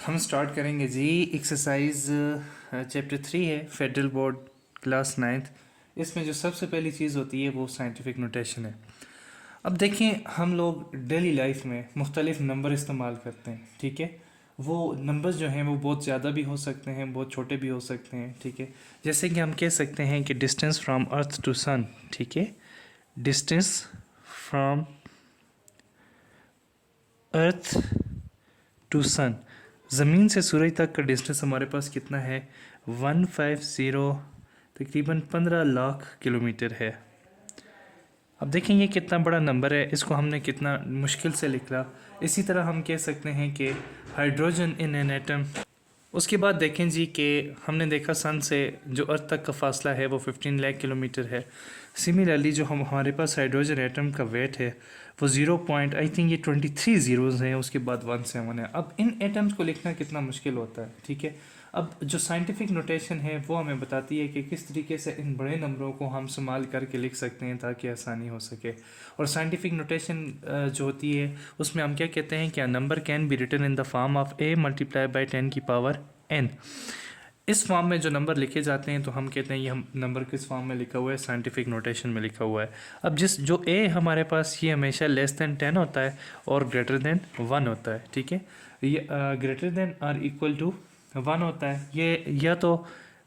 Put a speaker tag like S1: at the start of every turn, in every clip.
S1: हम स्टार्ट करेंगे जी exercise chapter 3 है फेडरल बोर्ड क्लास 9th। इसमें जो सबसे पहली चीज़ होती है वो साइंटिफिक नोटेशन है। अब देखें, हम लोग डेली लाइफ में मुख्तलिफ नंबर इस्तेमाल करते हैं, ठीक है। वो नंबर्स जो हैं वो बहुत ज़्यादा भी हो सकते हैं, बहुत छोटे भी हो सकते हैं, ठीक है। जैसे कि हम कह सकते हैं कि डिस्टेंस फ्राम अर्थ टू सन, ठीक है, डिस्टेंस फ्राम अर्थ टू सन, ज़मीन से सूरज तक का डिस्टेंस हमारे पास कितना है 150, तकरीबन 15 लाख किलोमीटर है। अब देखें ये कितना बड़ा नंबर है, इसको हमने कितना मुश्किल से लिखा। इसी तरह हम कह सकते हैं कि हाइड्रोजन इन एन एटम। उसके बाद देखें जी कि हमने देखा सन से जो अर्थ तक का फासला है वो 15 लाख किलोमीटर है। सिमिलरली जो हमारे पास हाइड्रोजन एटम का वेट है वो 0 पॉइंट आई थिंक ये 23 ज़ीरोज़ हैं, उसके बाद 17 है। अब इन एटम्स को लिखना कितना मुश्किल होता है, ठीक है। अब जो साइंटिफिक नोटेशन है वो हमें बताती है कि किस तरीके से इन बड़े नंबरों को हम संभाल करके लिख सकते हैं ताकि आसानी हो सके। और साइंटिफिक नोटेशन जो होती है उसमें हम क्या कहते हैं कि number can be written in the form of a multiply by 10 की पावर n। इस फॉर्म में जो नंबर लिखे जाते हैं तो हम कहते हैं ये हम नंबर किस फॉर्म में लिखा हुआ है, साइंटिफिक नोटेशन में लिखा हुआ है। अब जो a हमारे पास ये हमेशा लेस दैन 10 होता है और ग्रेटर दैन 1 होता है, ठीक है। ये ग्रेटर दैन और इक्वल टू 1 होता है, ये या तो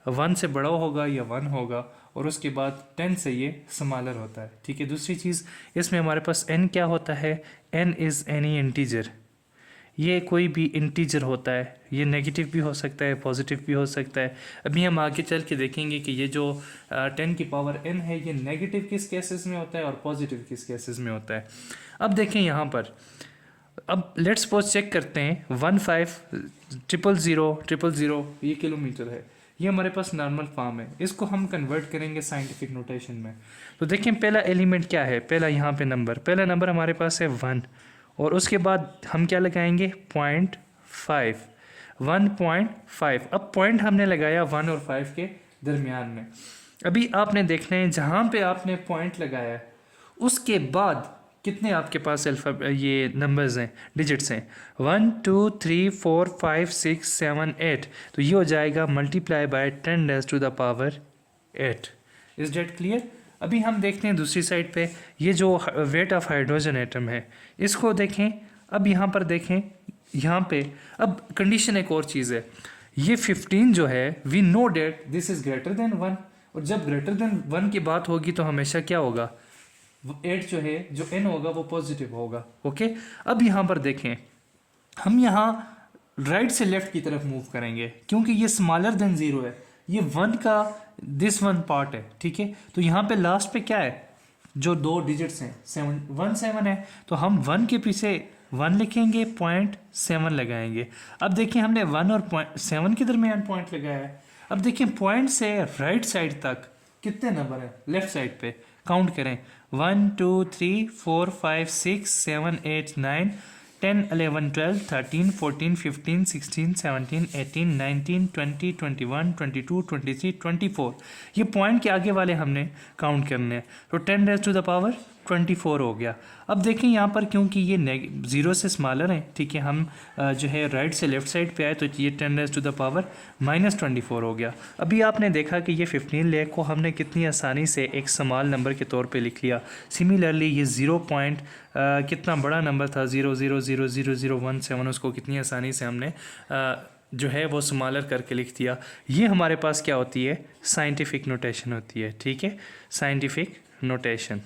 S1: 1 से बड़ा होगा या 1 होगा, और उसके बाद 10 से ये स्मॉलर होता है, ठीक है। दूसरी चीज़ इसमें हमारे पास n क्या होता है, n इज़ एनी इंटीजर, ये कोई भी इंटीजर होता है, ये नेगेटिव भी हो सकता है पॉजिटिव भी हो सकता है। अभी हम आगे चल के देखेंगे कि ये जो 10 की पावर n है ये नेगेटिव किस केसेस में होता है और पॉजिटिव किस केसेस में होता है। अब देखें यहाँ पर, अब लेट्स सपोज चेक करते हैं 15000000 ये किलोमीटर है, ये हमारे पास नॉर्मल फॉर्म है। इसको हम कन्वर्ट करेंगे साइंटिफिक नोटेशन में। तो देखें पहला एलिमेंट क्या है, पहला यहाँ पे नंबर, पहला नंबर हमारे पास है 1, और उसके बाद हम क्या लगाएंगे 0.5, 1.5। अब पॉइंट हमने लगाया 1 और 5 के दरमियान में। अभी आपने देखना है जहाँ पे आपने पॉइंट लगाया है उसके बाद कितने आपके पास ये नंबर्स हैं, डिजिट्स हैं, 1 2 3 4 5 6 7 8। तो ये हो जाएगा multiply by 10 raise to the power 8। Is that clear. अभी हम देखते हैं दूसरी साइड पे ये जो वेट ऑफ हाइड्रोजन एटम है, इसको देखें। अब यहाँ पर देखें, यहाँ पे अब कंडीशन एक और चीज़ है, ये 15 जो है we know that this is greater than 1, और जब ग्रेटर देन 1 की बात होगी तो हमेशा क्या होगा, 8 जो है जो n होगा वो पॉजिटिव होगा, ओके। अब यहाँ पर देखें, हम यहाँ राइट से लेफ्ट की तरफ मूव करेंगे क्योंकि ये स्मॉलर देन 0 है, ये 1 का दिस 1 पार्ट है, ठीक है। तो यहाँ पे लास्ट पे क्या है, जो 2 डिजिट्स हैं 7 है, तो हम 1 के पीछे 1 लिखेंगे, 0.7 लगाएंगे। अब देखिए हमने 1 और 0.7 के दरमियान पॉइंट लगाया है। अब देखिए पॉइंट से राइट साइड तक कितने नंबर हैं, लेफ्ट साइड पे काउंट करें, 1 2 3 4 5 6 7 8 9 10 11 12 13 14 15 16 17 18 19 20 21 22 23 24। ये पॉइंट के आगे वाले हमने काउंट करने हैं, तो 10 रेज़ टू द पावर 24 हो गया। अब देखें यहाँ पर क्योंकि ये 0 से स्मॉलर है, ठीक है, हम जो है राइट से लेफ्ट साइड पे आए तो ये 10 रेज़ टू द पावर -24 हो गया। अभी आपने देखा कि ये 15 लाख को हमने कितनी आसानी से एक स्मॉल नंबर के तौर पे लिख लिया। सिमिलरली ये 0 पॉइंट कितना बड़ा नंबर था 0.0000017, उसको कितनी आसानी से हमने जो है वो स्मॉलर करके लिख दिया। ये हमारे पास क्या होती है, साइंटिफिक नोटेशन होती है, ठीक है, साइंटिफिक नोटेशन,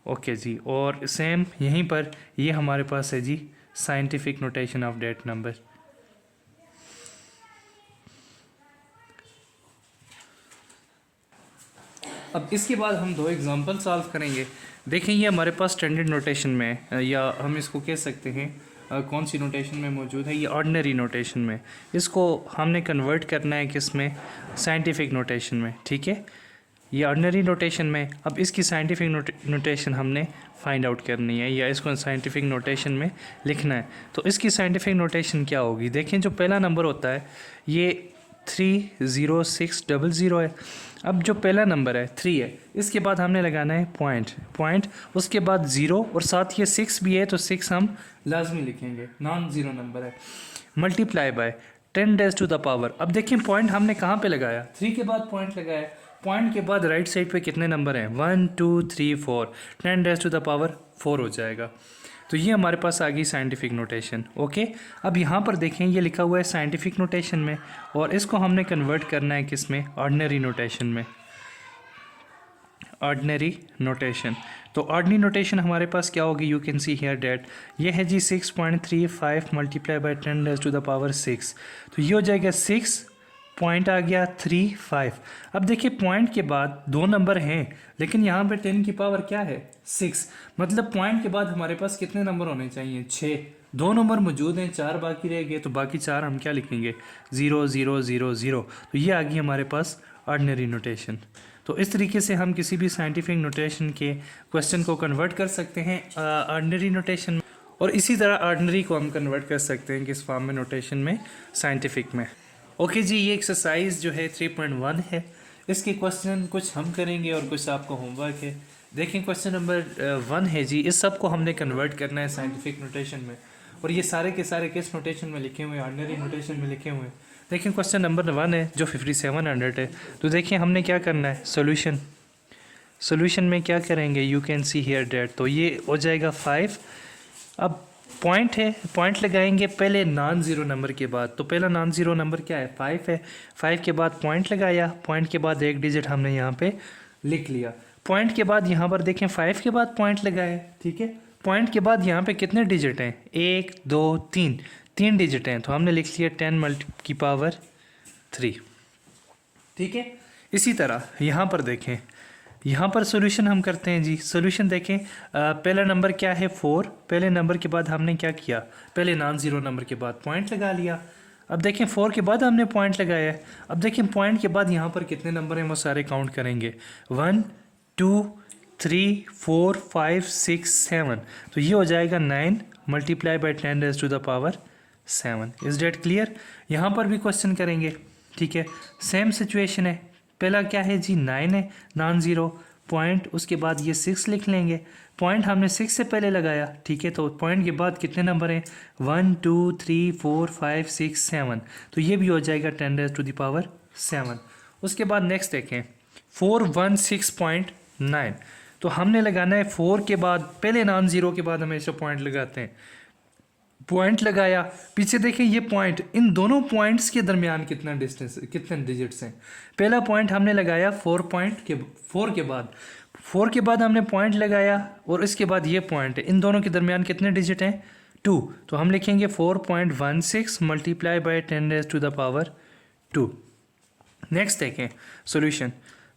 S1: ओके जी। और सेम यहीं पर ये हमारे पास है जी scientific notation of that number. अब इसके बाद हम 2 एग्जांपल सॉल्व करेंगे। देखें ये हमारे पास स्टैंडर्ड नोटेशन में या हम इसको कह सकते हैं कौन सी नोटेशन में मौजूद है, ये ऑर्डिनरी नोटेशन में। इसको हमने कन्वर्ट करना है किस में, साइंटिफिक नोटेशन में, ठीक है, ये ऑर्डिनरी नोटेशन में। अब इसकी साइंटिफिक नोटेशन हमने फाइंड आउट करनी है या इसको साइंटिफिक नोटेशन में लिखना है। तो इसकी साइंटिफिक नोटेशन क्या होगी, देखें जो पहला नंबर होता है ये 30600 है। अब जो पहला नंबर है 3 है, इसके बाद हमने लगाना है पॉइंट, उसके बाद 0 और साथ ये 6 भी है तो 6 हम लाजमी लिखेंगे, नॉन ज़ीरो नंबर है। Multiply by 10 raise to the power. अब देखिए पॉइंट हमने कहाँ पे लगाया, 3 के बाद पॉइंट लगाया, पॉइंट के बाद राइट साइड पे कितने नंबर हैं, 1 2 3 4, 10 रेज़ टू द पावर 4 हो जाएगा। तो ये हमारे पास आ गई साइंटिफिक नोटेशन। ओके, अब यहाँ पर देखें ये लिखा हुआ है साइंटिफिक नोटेशन में और इसको हमने कन्वर्ट करना है किस में, ऑर्डिनरी नोटेशन में। ऑर्डिनरी नोटेशन, तो ऑर्डिनरी नोटेशन हमारे पास क्या होगी, you can see here that, ये है जी 6.35 multiply by 10 raise to the power 6, तो ये हो जाएगा 6 पॉइंट आ गया 35। अब देखिए पॉइंट के बाद दो नंबर हैं लेकिन यहाँ पे 10 की पावर क्या है 6, मतलब पॉइंट के बाद हमारे पास कितने नंबर होने चाहिए, 6। दो नंबर मौजूद हैं, 4 बाकी रह गए, तो बाकी 4 हम क्या लिखेंगे, 0 0 0 0। तो ये आ गई हमारे पास ऑर्डिनरी नोटेशन। तो इस तरीके से हम किसी भी साइंटिफिक नोटेशन के क्वेश्चन को कन्वर्ट कर सकते हैं ऑर्डिनरी नोटेशन में, और इसी तरह ऑर्डिनरी को हम कन्वर्ट कर सकते हैं किस फॉर्म में, नोटेशन में, साइंटिफिक में। ओके जी, ये एक्सरसाइज जो है 3.1 है, इसके क्वेश्चन कुछ हम करेंगे और कुछ आपका होमवर्क है। देखें क्वेश्चन नंबर 1 है जी, इस सब को हमने कन्वर्ट करना है साइंटिफिक नोटेशन में, और ये सारे के सारे किस नोटेशन में लिखे हुए हैं, ऑर्डिनरी नोटेशन में लिखे हुए हैं। देखें क्वेश्चन नंबर 1 है जो 5700 है, तो देखिए हमने क्या करना है, सोल्यूशन में क्या करेंगे, you can see here that, तो ये हो जाएगा 5। अब पॉइंट है, पॉइंट लगाएंगे पहले नॉन ज़ीरो नंबर के बाद, तो पहला नॉन ज़ीरो नंबर क्या है, 5 है, 5 के बाद पॉइंट लगाया, पॉइंट के बाद एक डिजिट हमने यहाँ पे लिख लिया। पॉइंट के बाद यहाँ पर देखें 5 के बाद पॉइंट लगाया, ठीक है, पॉइंट के बाद यहाँ पे कितने डिजिट हैं, 1 2 3 डिजिट हैं, तो हमने लिख लिया 10 मल्टी की पावर 3, ठीक है। इसी तरह यहाँ पर देखें, यहाँ पर सॉल्यूशन हम करते हैं जी, सॉल्यूशन देखें, पहला नंबर क्या है 4, पहले नंबर के बाद हमने क्या किया, पहले नॉन ज़ीरो नंबर के बाद पॉइंट लगा लिया। अब देखें 4 के बाद हमने पॉइंट लगाया है, अब देखें पॉइंट के बाद यहाँ पर कितने नंबर हैं वो सारे काउंट करेंगे, 1 2 3 4 5 6 7, तो ये हो जाएगा 9 multiply by 10 raise to the power 7। Is that clear. यहाँ पर भी क्वेश्चन करेंगे, ठीक है, सेम सिचुएशन है, पहला क्या है जी 9 है, नॉन ज़ीरो, पॉइंट, उसके बाद ये 6 लिख लेंगे, पॉइंट हमने 6 से पहले लगाया, ठीक है, तो पॉइंट के बाद कितने नंबर हैं, 1 2 3 4 5 6 7, तो ये भी हो जाएगा 10 रेज़ टू द पावर 7। उसके बाद नेक्स्ट देखें 416.9, तो हमने लगाना है 4 के बाद, पहले नॉन ज़ीरो के बाद हमेशा पॉइंट लगाते हैं, पॉइंट लगाया, पीछे देखें ये पॉइंट, इन दोनों पॉइंट्स के दरमियान कितना डिस्टेंस, कितने डिजिट्स हैं, पहला पॉइंट हमने लगाया 4 के बाद हमने पॉइंट लगाया, और इसके बाद ये पॉइंट है, इन दोनों के दरमियान कितने डिजिट हैं, 2, तो हम लिखेंगे 4.16 multiply by 10 raise to the power 2। Next देखें सॉल्यूशन,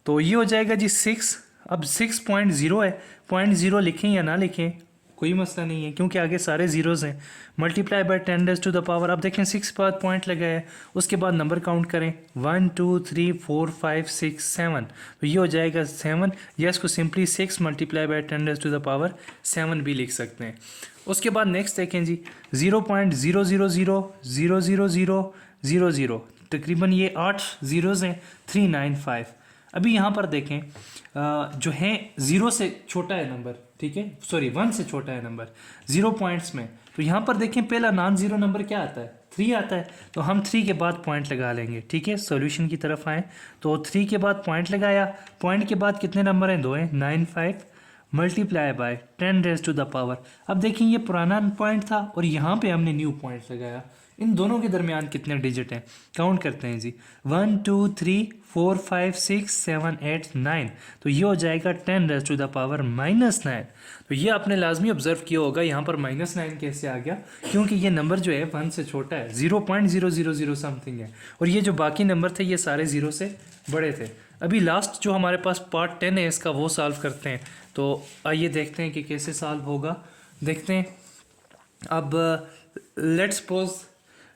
S1: तो ये हो जाएगा जी 6। अब 6.0 है, 0.0 लिखें या ना लिखें कोई मसला नहीं है क्योंकि आगे सारे ज़ीरोज़ हैं, multiply by 10 raise to the power, अब देखें 6 के बाद पॉइंट लगाया है, उसके बाद नंबर काउंट करें 1 2 3 4 5 6 7, तो ये हो जाएगा 7, या इसको simply 6 multiply by 10 raise to the power 7 भी लिख सकते हैं। उसके बाद नेक्स्ट देखें जी 0.0000000, तकरीबन ये 8 ज़ीरोज़ हैं, 395। अभी यहाँ पर देखें जो है 0 से छोटा है नंबर, ठीक है, सॉरी 1 से छोटा है नंबर 0 पॉइंट्स में, तो यहाँ पर देखें पहला नॉन ज़ीरो नंबर क्या आता है, 3 आता है, तो हम 3 के बाद पॉइंट लगा लेंगे, ठीक है। सॉल्यूशन की तरफ आएँ तो 3 के बाद पॉइंट लगाया, पॉइंट के बाद कितने नंबर हैं, 2 हैं, 95 multiply by 10 raise to the power. अब देखिए ये पुराना पॉइंट था और यहाँ पे हमने न्यू पॉइंट लगाया, इन दोनों के दरमियान कितने डिजिट हैं, काउंट करते हैं जी, 1 2 3 4 5 6 7 8 9, तो ये हो जाएगा 10 रेज़ टू द पावर -9। तो ये आपने लाजमी ऑब्जर्व किया होगा यहाँ पर -9 कैसे आ गया, क्योंकि ये नंबर जो है 1 से छोटा है, 0.000 समथिंग है, और ये जो बाकी नंबर थे ये सारे 0 से बड़े थे। अभी लास्ट जो हमारे पास पार्ट 10 है इसका वो सॉल्व करते हैं, तो आइए देखते हैं कि कैसे सॉल्व होगा, देखते हैं। अब लेट्स सपोज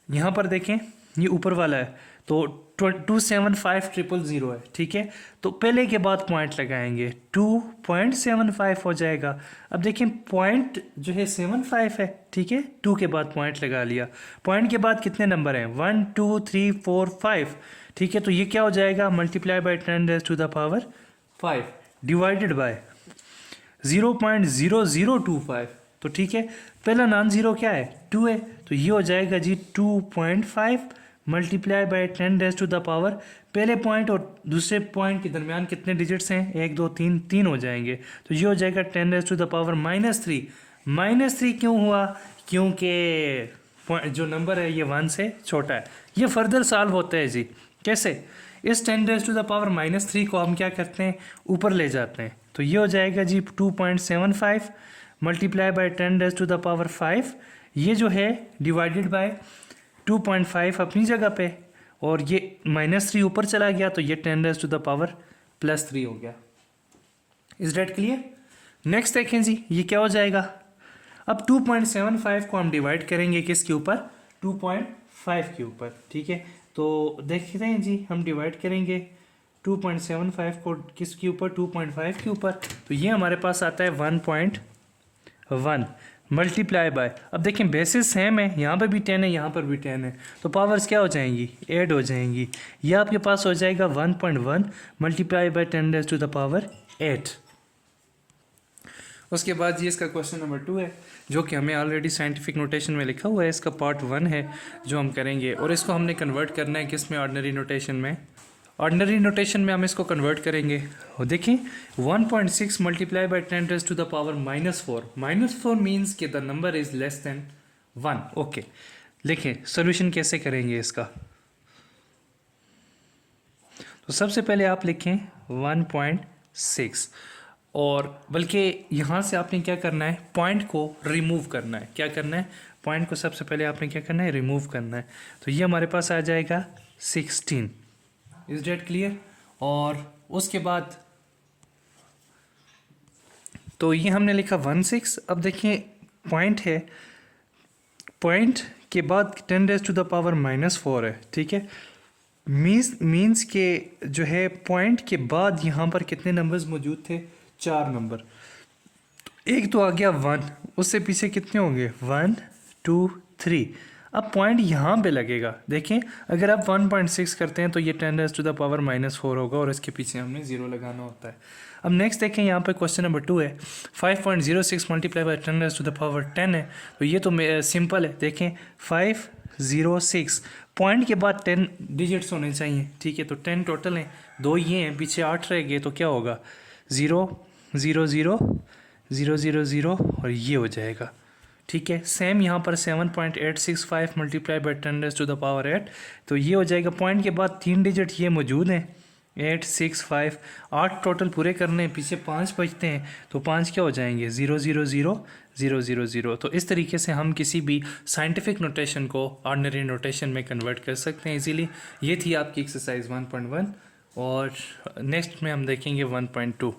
S1: यहाँ पर देखें ये ऊपर वाला है, तो 275,000 है, ठीक है। तो पहले के बाद पॉइंट लगाएंगे 2.75 हो जाएगा। अब देखिए पॉइंट जो है 75 है, ठीक है, 2 के बाद पॉइंट लगा लिया। पॉइंट के बाद कितने नंबर हैं 1 2 3 4 5, ठीक है। तो ये क्या हो जाएगा मल्टीप्लाई बाई 10⁻⁵ डिवाइडेड बाय 0.0025। तो ठीक है, पहला नॉन ज़ीरो क्या है 2 है, तो ये हो जाएगा जी 2.5 मल्टीप्लाई बाई 10⁻, पहले पॉइंट और दूसरे पॉइंट के दरमियान कितने डिजिट्स हैं 1 2 3 3 हो जाएंगे। तो ये हो जाएगा 10⁻⁻³ -3 क्यों हुआ, क्योंकि जो नंबर है ये 1 से छोटा है। ये फर्दर सॉल्व होता है जी, कैसे, इस 10⁻³ को हम क्या करते हैं ऊपर ले जाते हैं। तो ये हो जाएगा जी 2.75 मल्टीप्लाई बाई 10⁻⁵, ये जो है डिवाइडेड बाय 2.5 अपनी जगह पे, और ये -3 ऊपर चला गया, तो ये 10⁻+3 हो गया। Is that clear. नेक्स्ट देखें जी, ये क्या हो जाएगा। अब 2.75 को हम डिवाइड करेंगे किसके ऊपर 2.5 के ऊपर, ठीक है। तो देखते हैं जी, हम डिवाइड करेंगे 2.75 को किसके ऊपर 2.5 के ऊपर, तो ये हमारे पास आता है 1.1 मल्टीप्लाई बाय, अब देखें बेसिस सेम है, यहाँ पर भी 10 है यहाँ पर भी 10 है, तो पावर्स क्या हो जाएंगी ऐड हो जाएंगी। ये आपके पास हो जाएगा 1.1 मल्टीप्लाई बाय 10⁸। उसके बाद ये इसका क्वेश्चन नंबर 2 है, जो कि हमें ऑलरेडी साइंटिफिक नोटेशन में लिखा हुआ है। इसका पार्ट 1 है जो हम करेंगे, और इसको हमने कन्वर्ट करना है किस में ऑर्डिनरी नोटेशन में। ऑर्डिनरी नोटेशन में हम इसको कन्वर्ट करेंगे, और देखिए 1.6 मल्टीप्लाई बाई 10⁻⁻4, -4 मीन्स कि the number is less than 1। Okay, लिखें सोल्यूशन कैसे करेंगे इसका। तो सबसे पहले आप लिखें 1.6, और बल्कि यहाँ से आपने क्या करना है पॉइंट को रिमूव करना है। क्या करना है, पॉइंट को सबसे पहले आपने क्या करना है रिमूव करना है। तो ये हमारे पास आ जाएगा 16। Is that clear. और उसके बाद तो ये हमने लिखा 16। अब देखिए पॉइंट है, पॉइंट के बाद 10⁻⁻4 है, ठीक है। मीन्स के जो है पॉइंट के बाद यहाँ पर कितने नंबर्स मौजूद थे 4 नंबर। एक तो आ गया 1, उससे पीछे कितने होंगे 1 2 3। अब पॉइंट यहाँ पे लगेगा, देखें अगर आप 1.6 करते हैं तो ये 10⁻⁻4 होगा, और इसके पीछे हमने 0 लगाना होता है। अब नेक्स्ट देखें, यहाँ पे क्वेश्चन नंबर 2 है 5.06 मल्टीप्लाई बाई 10⁻10 है, तो ये तो सिंपल है। देखें 506 पॉइंट के बाद 10 डिजिट्स होने चाहिए, ठीक है। तो 10 टोटल हैं, 2 ये हैं, पीछे 8 रह गए, तो क्या होगा 0 0 0 0 0 0 और ये हो जाएगा, ठीक है। सेम यहाँ पर 7.865 मल्टीप्लाई बाई 10⁸, तो ये हो जाएगा। पॉइंट के बाद 3 डिजिट ये मौजूद हैं 8 6 5, 8 टोटल पूरे करने हैं, पीछे 5 बचते हैं, तो 5 क्या हो जाएंगे 0 0 0 0 0 0। तो इस तरीके से हम किसी भी साइंटिफिक नोटेशन को ऑर्डिनरी नोटेशन में कन्वर्ट कर सकते हैं इजीली। ये थी आपकी एक्सरसाइज 1.1, और नेक्स्ट में हम देखेंगे 1.2।